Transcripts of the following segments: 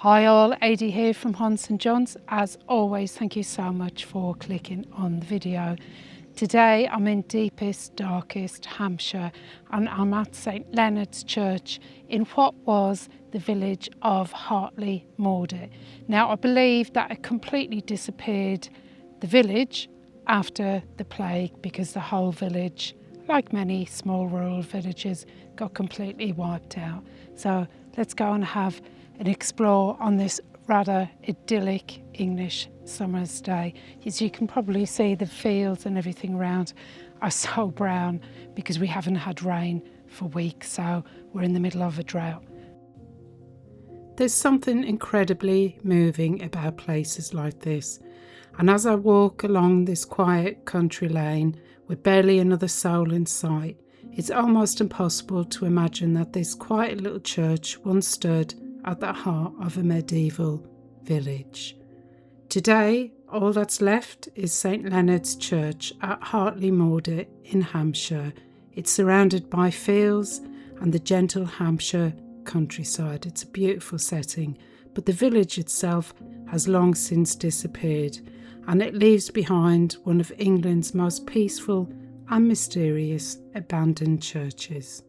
Hi all, Adi here from Haunts and Jaunts. As always, thank you so much for clicking on the video. Today I'm in deepest, darkest Hampshire and I'm at St Leonard's Church in what was the village of Hartley Mauditt. Now I believe that it completely disappeared, the village, after the plague, because the whole village, like many small rural villages, got completely wiped out. So let's go and have and explore on this rather idyllic English summer's day. As you can probably see, the fields and everything around are so brown because we haven't had rain for weeks, so we're in the middle of a drought. There's something incredibly moving about places like this, and as I walk along this quiet country lane with barely another soul in sight, it's almost impossible to imagine that this quiet little church once stood at the heart of a medieval village. Today, all that's left is St Leonard's Church at Hartley Mauditt in Hampshire. It's surrounded by fields and the gentle Hampshire countryside. It's a beautiful setting, but the village itself has long since disappeared, and it leaves behind one of England's most peaceful and mysterious abandoned churches.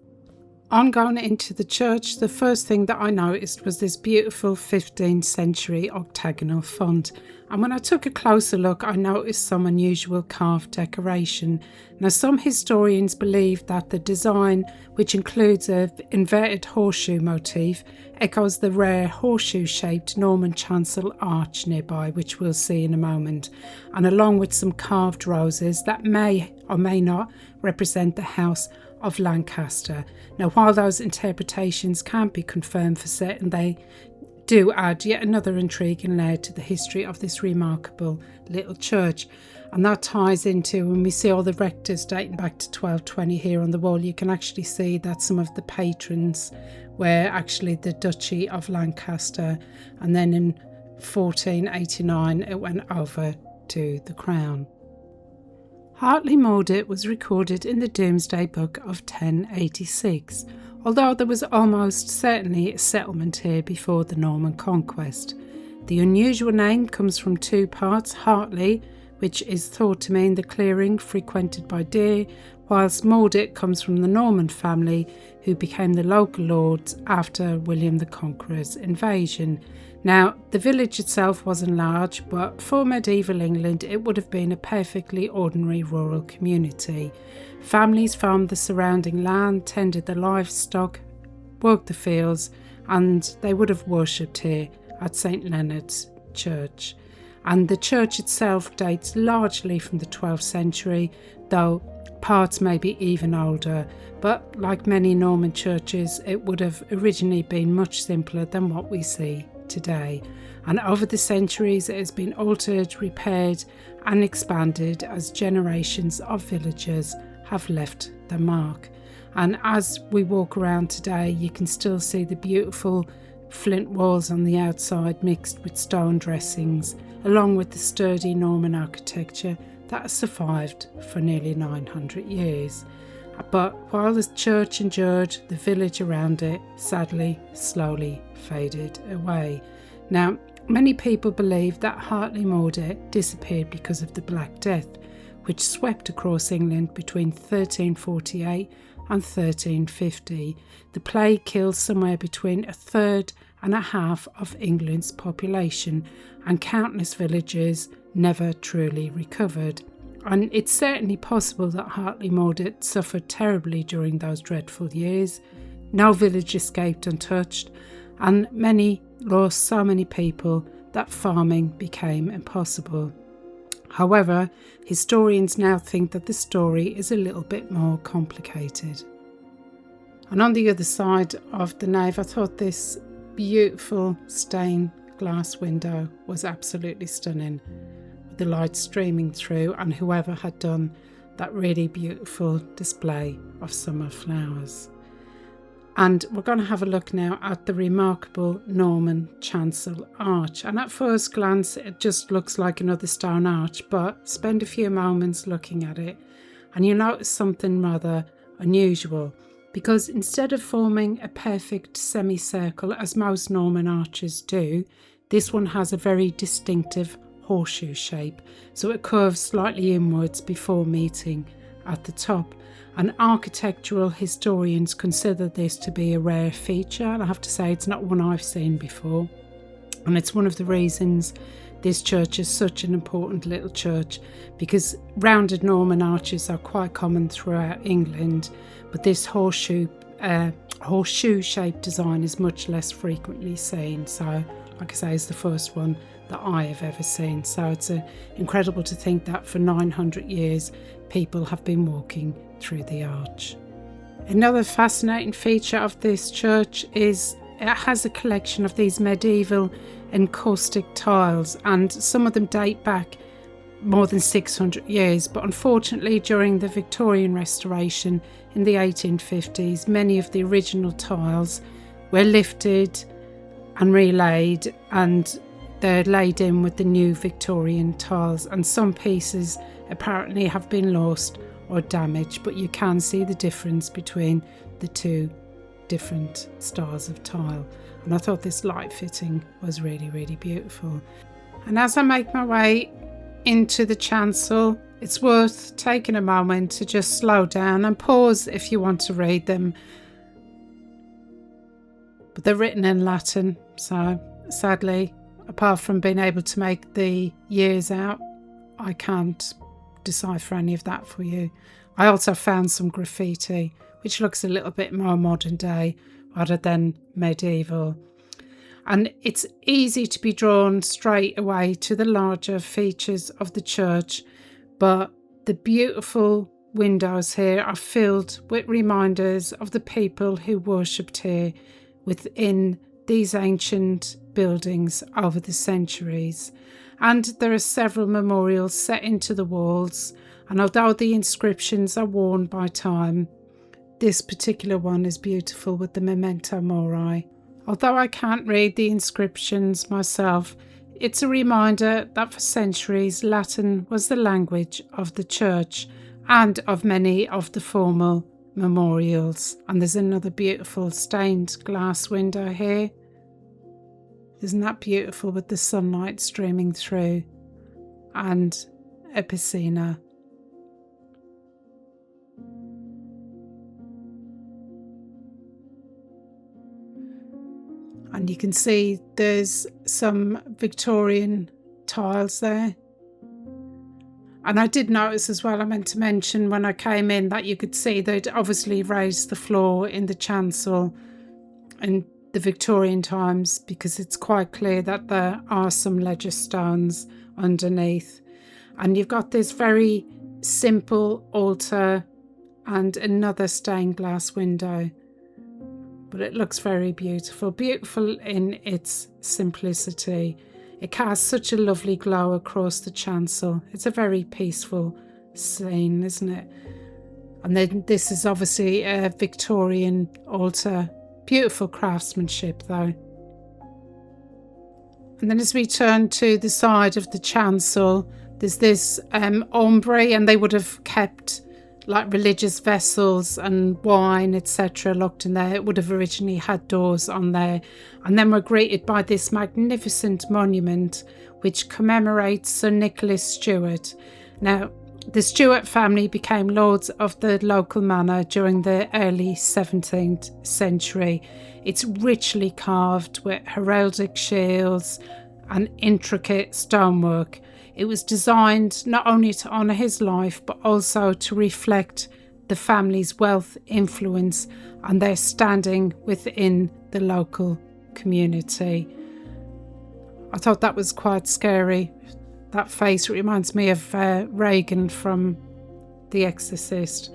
On going into the church, the first thing that I noticed was this beautiful 15th century octagonal font, and when I took a closer look I noticed some unusual carved decoration. Now some historians believe that the design, which includes an inverted horseshoe motif, echoes the rare horseshoe-shaped Norman chancel arch nearby, which we'll see in a moment, and along with some carved roses that may or may not represent the house of Lancaster. Now, while those interpretations can't be confirmed for certain, they do add yet another intriguing layer to the history of this remarkable little church. And that ties into, when we see all the rectors dating back to 1220 here on the wall, you can actually see that some of the patrons were actually the Duchy of Lancaster, and then in 1489 it went over to the Crown. Hartley Mauditt was recorded in the Domesday Book of 1086, although there was almost certainly a settlement here before the Norman conquest. The unusual name comes from two parts: Hartley, which is thought to mean the clearing frequented by deer, whilst Mauditt comes from the Norman family who became the local lords after William the Conqueror's invasion. Now, the village itself wasn't large, but for medieval England it would have been a perfectly ordinary rural community. Families farmed the surrounding land, tended the livestock, worked the fields, and they would have worshipped here at St Leonard's Church. And the church itself dates largely from the 12th century, though parts may be even older, but like many Norman churches it would have originally been much simpler than what we see today, and over the centuries it has been altered, repaired and expanded as generations of villagers have left their mark. And as we walk around today, you can still see the beautiful flint walls on the outside mixed with stone dressings, along with the sturdy Norman architecture that has survived for nearly 900 years. But while the church endured, the village around it sadly slowly faded away. Now, many people believe that Hartley Mauditt disappeared because of the Black Death, which swept across England between 1348 and 1350. The plague killed somewhere between a third and a half of England's population, and countless villages never truly recovered. And it's certainly possible that Hartley Mauditt suffered terribly during those dreadful years. No village escaped untouched, and many lost so many people that farming became impossible. However, historians now think that the story is a little bit more complicated. And on the other side of the nave, I thought this beautiful stained glass window was absolutely stunning, with the light streaming through, and whoever had done that really beautiful display of summer flowers. And we're going to have a look now at the remarkable Norman chancel arch. And at first glance it just looks like another stone arch, but spend a few moments looking at it and you'll notice something rather unusual. because instead of forming a perfect semicircle as most Norman arches do, this one has a very distinctive horseshoe shape, so it curves slightly inwards before meeting at the top. And architectural historians consider this to be a rare feature, and I have to say it's not one I've seen before. And it's one of the reasons this church is such an important little church, because rounded Norman arches are quite common throughout England, but this horseshoe-shaped design is much less frequently seen. So, like I say, it's the first one that I have ever seen. So it's incredible to think that for 900 years people have been walking through the arch. Another fascinating feature of this church is it has a collection of these medieval encaustic tiles, and some of them date back more than 600 years, but unfortunately during the Victorian restoration in the 1850s, many of the original tiles were lifted and relaid, and they're laid in with the new Victorian tiles, and some pieces apparently have been lost or damaged, but you can see the difference between the two different styles of tile. And I thought this light fitting was really, really beautiful. And as I make my way into the chancel, it's worth taking a moment to just slow down and pause if you want to read them. But they're written in Latin, so sadly, apart from being able to make the years out, I can't decipher any of that for you. I also found some graffiti, which looks a little bit more modern day rather than medieval. And it's easy to be drawn straight away to the larger features of the church, but the beautiful windows here are filled with reminders of the people who worshipped here within these ancient buildings over the centuries. And there are several memorials set into the walls, and although the inscriptions are worn by time, this particular one is beautiful with the memento mori. Although I can't read the inscriptions myself, it's a reminder that for centuries Latin was the language of the church and of many of the formal memorials. And there's another beautiful stained glass window here. Isn't that beautiful, with the sunlight streaming through? And a piscina. And you can see there's some Victorian tiles there. And I did notice as well, I meant to mention when I came in, that you could see they'd obviously raised the floor in the chancel in the Victorian times, because it's quite clear that there are some ledger stones underneath. And you've got this very simple altar and another stained glass window. But it looks very beautiful, beautiful in its simplicity. It casts such a lovely glow across the chancel. It's a very peaceful scene, isn't it? And then this is obviously a Victorian altar. Beautiful craftsmanship though. And then as we turn to the side of the chancel, there's this aumbry, and they would have kept like religious vessels and wine, etc. locked in there. It would have originally had doors on there. And then we're greeted by this magnificent monument which commemorates Sir Nicholas Stuart. Now, the Stuart family became lords of the local manor during the early 17th century. It's richly carved with heraldic shields and intricate stonework. It was designed not only to honour his life, but also to reflect the family's wealth, influence, and their standing within the local community. I thought that was quite scary. That face reminds me of Reagan from The Exorcist.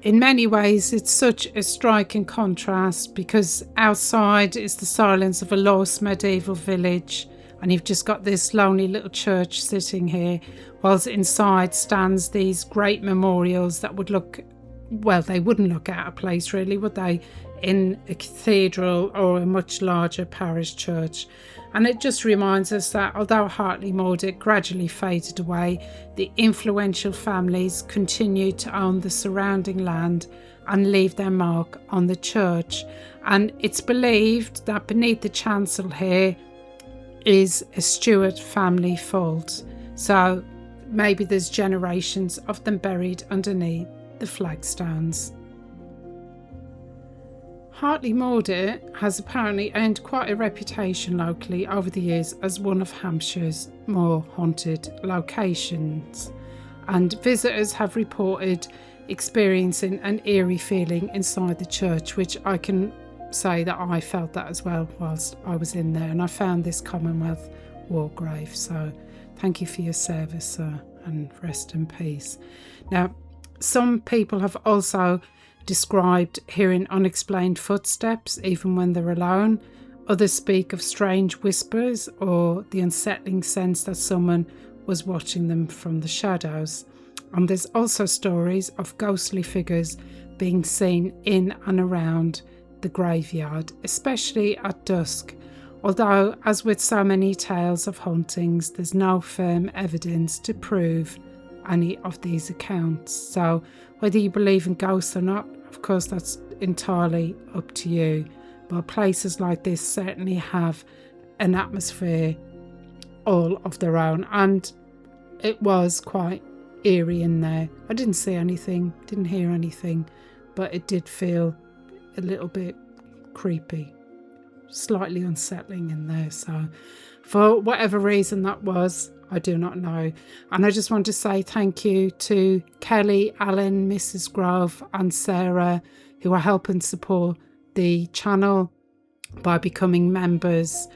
In many ways, it's such a striking contrast, because outside is the silence of a lost medieval village, and you've just got this lonely little church sitting here, whilst inside stands these great memorials that would look, well, they wouldn't look out of place really, would they, in a cathedral or a much larger parish church. And it just reminds us that although Hartley Mauditt gradually faded away, the influential families continued to own the surrounding land and leave their mark on the church. And it's believed that beneath the chancel here is a Stuart family vault. So maybe there's generations of them buried underneath the flagstones. Hartley Mauditt has apparently earned quite a reputation locally over the years as one of Hampshire's more haunted locations, and visitors have reported experiencing an eerie feeling inside the church, which I can say that I felt that as well whilst I was in there, and I found this Commonwealth war grave. So thank you for your service, sir, and rest in peace. Now, some people have also described hearing unexplained footsteps even when they're alone. Others speak of strange whispers or the unsettling sense that someone was watching them from the shadows. And there's also stories of ghostly figures being seen in and around the graveyard, especially at dusk. Although, as with so many tales of hauntings, there's no firm evidence to prove any of these accounts. So whether you believe in ghosts or not, of course, that's entirely up to you. But places like this certainly have an atmosphere all of their own, and it was quite eerie in there. I didn't see anything, didn't hear anything, but it did feel a little bit creepy, slightly unsettling in there. So for whatever reason that was, I do not know. And I just want to say thank you to Kelly, Alan, Mrs. Grove and Sarah, who are helping support the channel by becoming members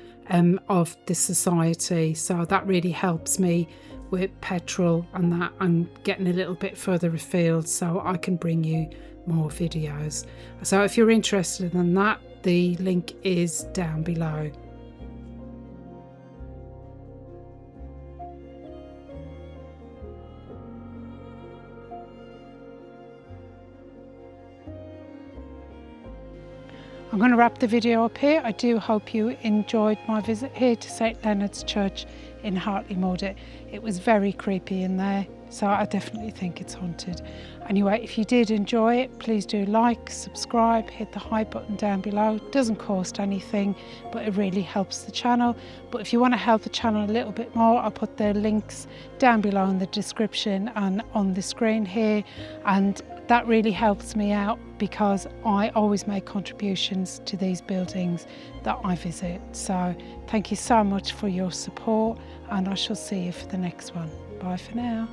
of the society. So that really helps me with petrol and that, and getting a little bit further afield so I can bring you more videos. So if you're interested in that, the link is down below. I'm going to wrap the video up here. I do hope you enjoyed my visit here to St Leonard's Church in Hartley Mauditt. It was very creepy in there, so I definitely think it's haunted. Anyway, if you did enjoy it, please do like, subscribe, hit the hype button down below. It doesn't cost anything, but it really helps the channel. But if you want to help the channel a little bit more, I'll put the links down below in the description and on the screen here, and that really helps me out because I always make contributions to these buildings that I visit. So thank you so much for your support, and I shall see you for the next one. Bye for now.